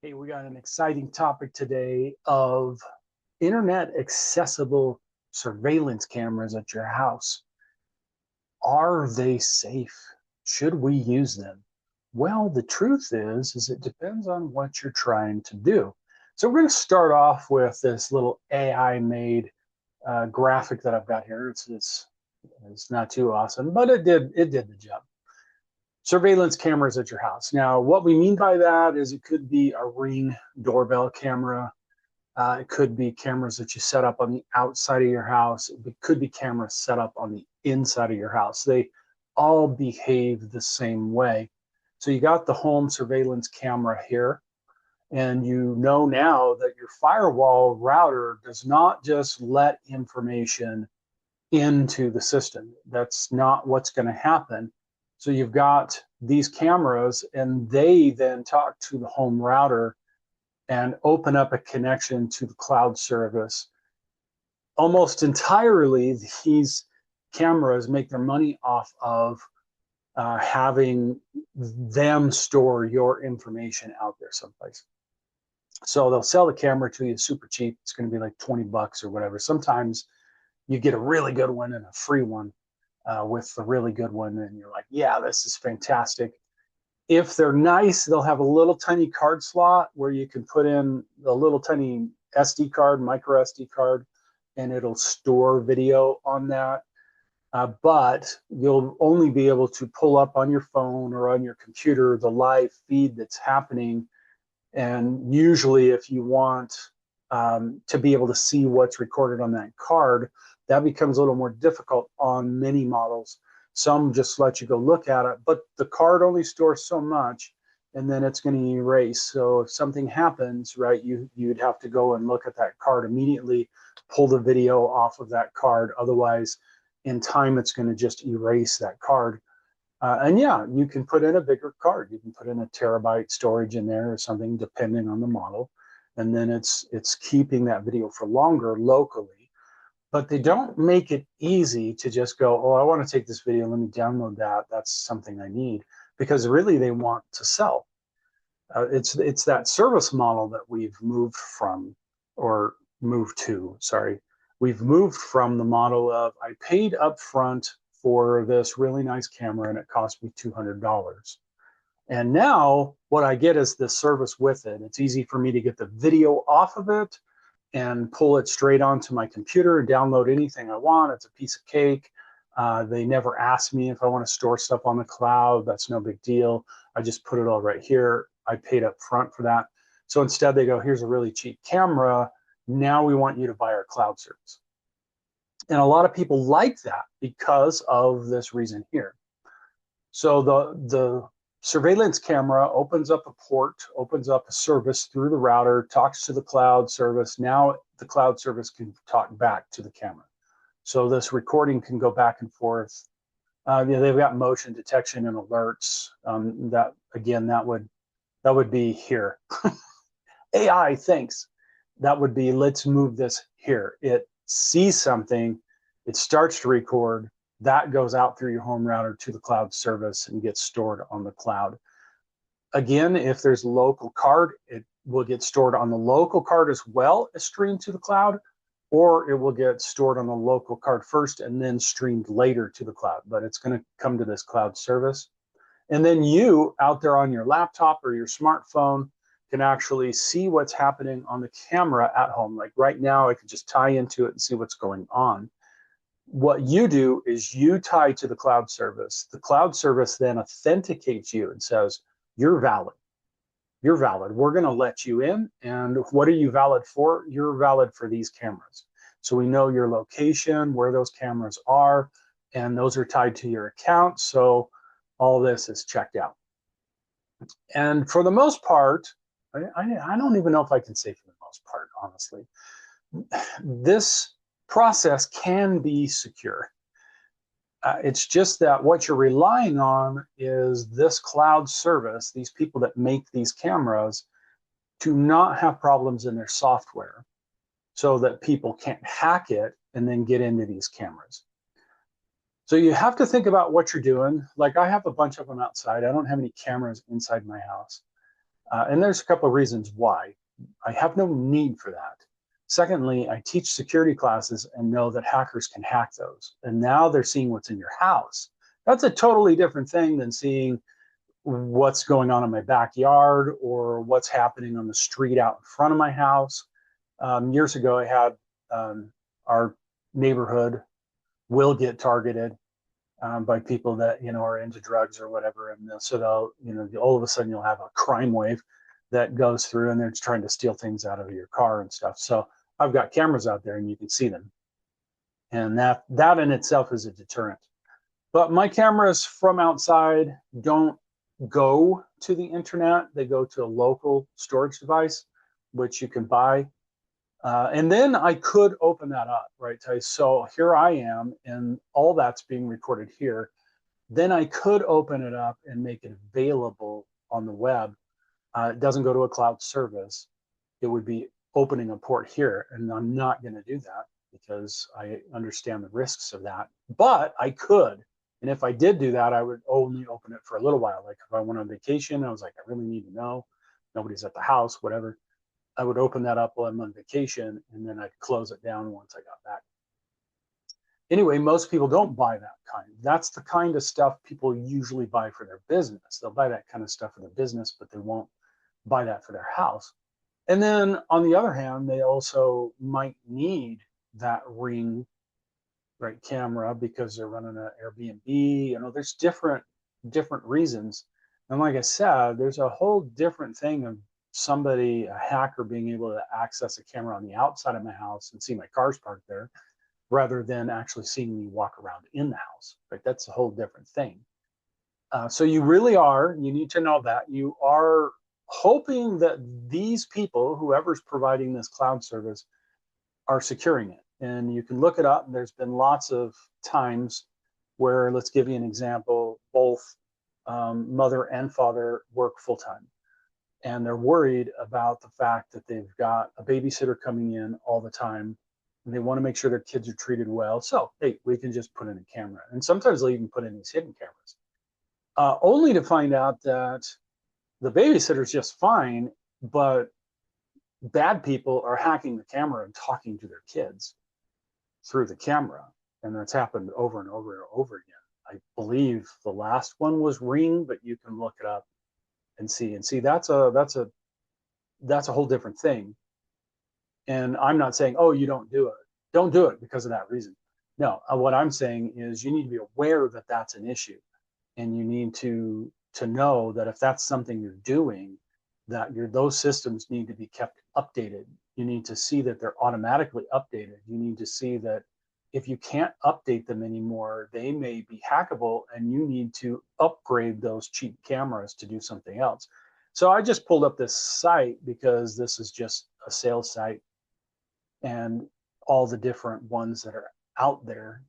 Hey, we got an exciting topic today of internet accessible surveillance cameras at your house. Are they safe? Should we use them? Well, the truth is it depends on what you're trying to do. So we're going to start off with this little AI made graphic that I've got here. It's not too awesome, but it did the job. Surveillance cameras at your house. Now, what we mean by that is it could be a Ring doorbell camera. It could be cameras that you set up on the outside of your house. It could be cameras set up on the inside of your house. They all behave the same way. So you got the home surveillance camera here, and you know now that your firewall router does not just let information into the system. That's not what's going to happen. So you've got these cameras, and they then talk to the home router and open up a connection to the cloud service. Almost entirely, these cameras make their money off of having them store your information out there someplace. So they'll sell the camera to you super cheap. It's going to be like 20 bucks or whatever. Sometimes you get a really good one and a free one with the really good one, and you're like, yeah, this is fantastic. If they're nice, they'll have a little tiny card slot where you can put in a little tiny SD card, micro SD card, and it'll store video on that. But you'll only be able to pull up on your phone or on your computer the live feed that's happening. And usually, if you want to be able to see what's recorded on that card, that becomes a little more difficult on many models. Some just let you go look at it, but the card only stores so much, and then it's going to erase. So if something happens, right, you'd have to go and look at that card immediately, pull the video off of that card. Otherwise, in time, it's going to just erase that card. And yeah, you can put in a bigger card. You can put in a terabyte storage in there or something, depending on the model. And then it's keeping that video for longer locally. But they don't make it easy to just go, oh, I want to take this video. Let me download that. That's something I need. Because really they want to sell. It's that service model that we've moved from, or moved to, sorry. We've moved from the model of I paid up front for this really nice camera and it cost me $200. And now what I get is the service with it. It's easy for me to get the video off of it and pull it straight onto my computer and download anything I want. It's a piece of cake. They never ask me if I want to store stuff on the cloud. That's no big deal. I just put it all right here. I paid up front for that. So instead they go, here's a really cheap camera. Now we want you to buy our cloud service. And a lot of people like that because of this reason here. So the surveillance camera opens up a port, opens up a service through the router, talks to the cloud service. Now the cloud service can talk back to the camera. So this recording can go back and forth. They've got motion detection and alerts. That again, that would be here. AI thinks that would be, let's move this here. It sees something, it starts to record, that goes out through your home router to the cloud service and gets stored on the cloud. Again, if there's a local card, it will get stored on the local card as well as streamed to the cloud, or it will get stored on the local card first and then streamed later to the cloud. But it's going to come to this cloud service. And then you out there on your laptop or your smartphone can actually see what's happening on the camera at home. Like right now, I could just tie into it and see what's going on. What you do is you tie to the cloud service. The cloud service then authenticates you and says, you're valid. You're valid. We're going to let you in. And what are you valid for? You're valid for these cameras. So we know your location, where those cameras are, and those are tied to your account. So all this is checked out. And for the most part, I don't even know if I can say for the most part, honestly, this process can be secure. It's just that what you're relying on is this cloud service, these people that make these cameras, to not have problems in their software so that people can't hack it and then get into these cameras. So you have to think about what you're doing. Like I have a bunch of them outside. I don't have any cameras inside my house. And there's a couple of reasons why. I have no need for that. Secondly, I teach security classes and know that hackers can hack those. And now they're seeing what's in your house. That's a totally different thing than seeing what's going on in my backyard or what's happening on the street out in front of my house. Years ago, I had our neighborhood will get targeted by people that are into drugs or whatever, and so they'll all of a sudden you'll have a crime wave that goes through, and they're trying to steal things out of your car and stuff. So I've got cameras out there, and you can see them, and that in itself is a deterrent. But my cameras from outside don't go to the internet; they go to a local storage device, which you can buy. And then I could open that up, right? So here I am, and all that's being recorded here. Then I could open it up and make it available on the web. It doesn't go to a cloud service. It would be opening a port here, and I'm not going to do that because I understand the risks of that. But I could, and if I did do that, I would only open it for a little while. Like if I went on vacation, I was like, I really need to know. Nobody's at the house, whatever. I would open that up while I'm on vacation, and then I'd close it down once I got back. Anyway, most people don't buy that kind. That's the kind of stuff people usually buy for their business. They'll buy that kind of stuff for their business, but they won't buy that for their house. And then on the other hand, they also might need that Ring, right, camera because they're running an Airbnb. There's different reasons. And like I said, there's a whole different thing of somebody, a hacker, being able to access a camera on the outside of my house and see my car's parked there rather than actually seeing me walk around in the house. Right? That's a whole different thing. So you need to know that you are hoping that these people, whoever's providing this cloud service, are securing it. And you can look it up. And there's been lots of times where, let's give you an example, both mother and father work full time. And they're worried about the fact that they've got a babysitter coming in all the time, and they want to make sure their kids are treated well. So, hey, we can just put in a camera. And sometimes they'll even put in these hidden cameras, only to find out that the babysitter's just fine, but bad people are hacking the camera and talking to their kids through the camera. And that's happened over and over and over again. I believe the last one was Ring, but you can look it up and see. And see, that's a whole different thing. And I'm not saying, oh, you don't do it. Don't do it because of that reason. No, what I'm saying is you need to be aware that that's an issue, and you need to know that if that's something you're doing, that those systems need to be kept updated. You need to see that they're automatically updated. You need to see that if you can't update them anymore, they may be hackable, and you need to upgrade those cheap cameras to do something else. So I just pulled up this site because this is just a sales site, and all the different ones that are out there,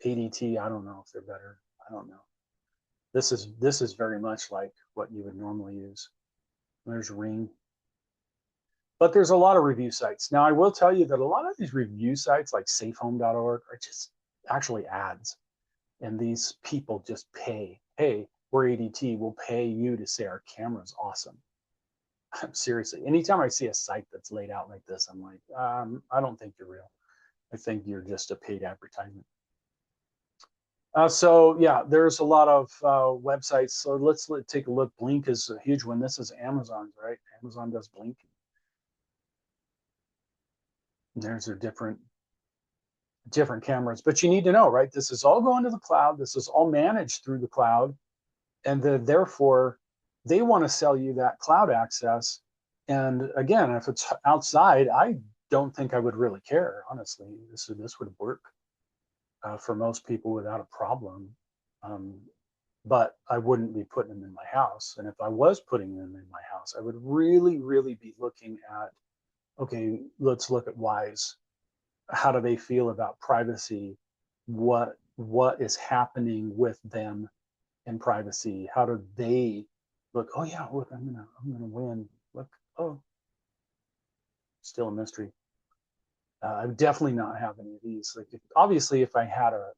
ADT, I don't know if they're better. I don't know. This is very much like what you would normally use. There's Ring. But there's a lot of review sites. Now, I will tell you that a lot of these review sites like safehome.org are just actually ads. And these people just pay. Hey, we're ADT. We'll pay you to say our camera's awesome. Seriously. Anytime I see a site that's laid out like this, I'm like, I don't think you're real. I think you're just a paid advertisement. So yeah, there's a lot of websites. So let's take a look. Blink is a huge one. This is Amazon's, right? Amazon does Blink. There's their different cameras, but you need to know, right? This is all going to the cloud. This is all managed through the cloud, and therefore they want to sell you that cloud access. And again, if it's outside, I don't think I would really care, honestly. This would work for most people without a problem. But I wouldn't be putting them in my house. And if I was putting them in my house, I would really, really be looking at, okay, let's look at Wise. How do they feel about privacy? What is happening with them in privacy? How do they look? Oh yeah, look, I'm gonna win. Look, oh, still a mystery. I would definitely not have any of these. Like, obviously, if I had a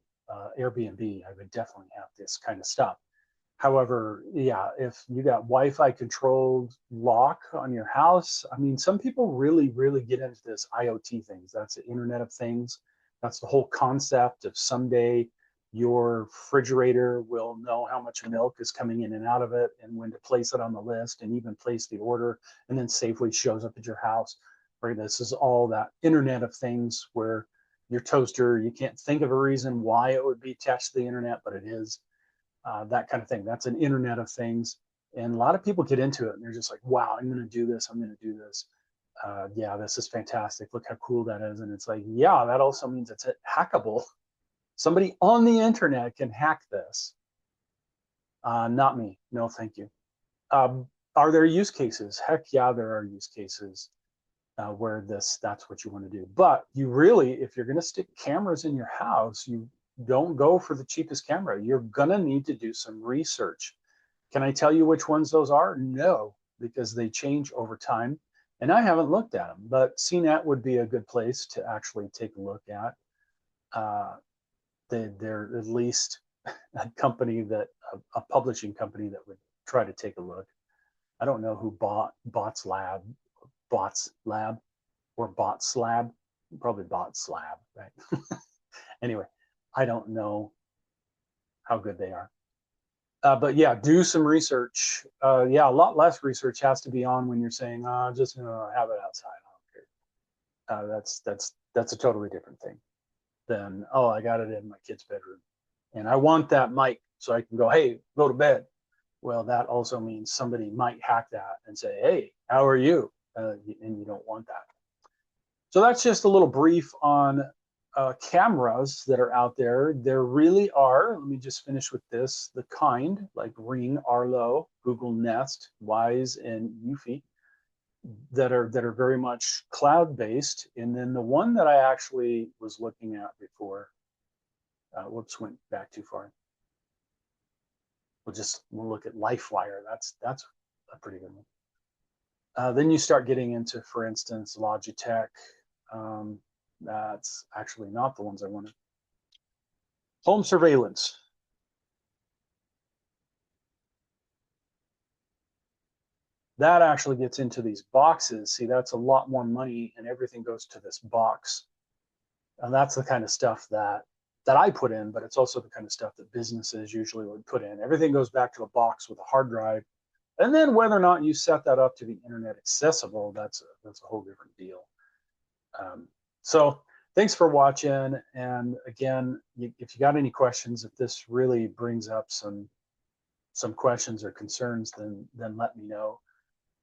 Airbnb, I would definitely have this kind of stuff. However, yeah, if you got Wi-Fi controlled lock on your house, I mean, some people really, really get into this IoT things. That's the Internet of Things. That's the whole concept of someday your refrigerator will know how much milk is coming in and out of it and when to place it on the list and even place the order and then safely shows up at your house. Right? This is all that Internet of Things where your toaster, you can't think of a reason why it would be attached to the internet, but it is that kind of thing. That's an Internet of Things. And a lot of people get into it and they're just like, wow, I'm going to do this. I'm going to do this. Yeah, this is fantastic. Look how cool that is. And it's like, yeah, that also means it's hackable. Somebody on the internet can hack this. Not me. No, thank you. Are there use cases? Heck yeah, there are use cases where that's what you want to do. But you really, if you're going to stick cameras in your house, you don't go for the cheapest camera. You're going to need to do some research. Can I tell you which ones those are? No, because they change over time. And I haven't looked at them, but CNET would be a good place to actually take a look at. They're at least a company that, a publishing company that would try to take a look. I don't know who bought Bots Lab or Bot Slab, probably Bot Slab, right? Anyway, I don't know how good they are. But yeah, do some research. Yeah, a lot less research has to be on when you're saying, just have it outside. I don't care. That's a totally different thing than, oh, I got it in my kid's bedroom and I want that mic so I can go, hey, go to bed. Well, that also means somebody might hack that and say, hey, how are you? And you don't want that. So that's just a little brief on cameras that are out there. There really are, let me just finish with this, the kind like Ring, Arlo, Google Nest, Wise, and Eufy that are very much cloud-based. And then the one that I actually was looking at before, whoops, went back too far. We'll look at LifeWire. That's a pretty good one. Then you start getting into, for instance, Logitech. That's actually not the ones I wanted. Home surveillance. That actually gets into these boxes. See, that's a lot more money and everything goes to this box. And that's the kind of stuff that I put in, but it's also the kind of stuff that businesses usually would put in. Everything goes back to a box with a hard drive. And then whether or not you set that up to be internet accessible, that's a whole different deal. So thanks for watching. And again, if you got any questions, if this really brings up some questions or concerns, then let me know.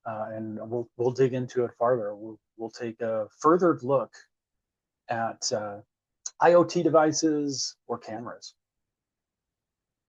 And we'll dig into it farther. We'll take a further look at IoT devices or cameras.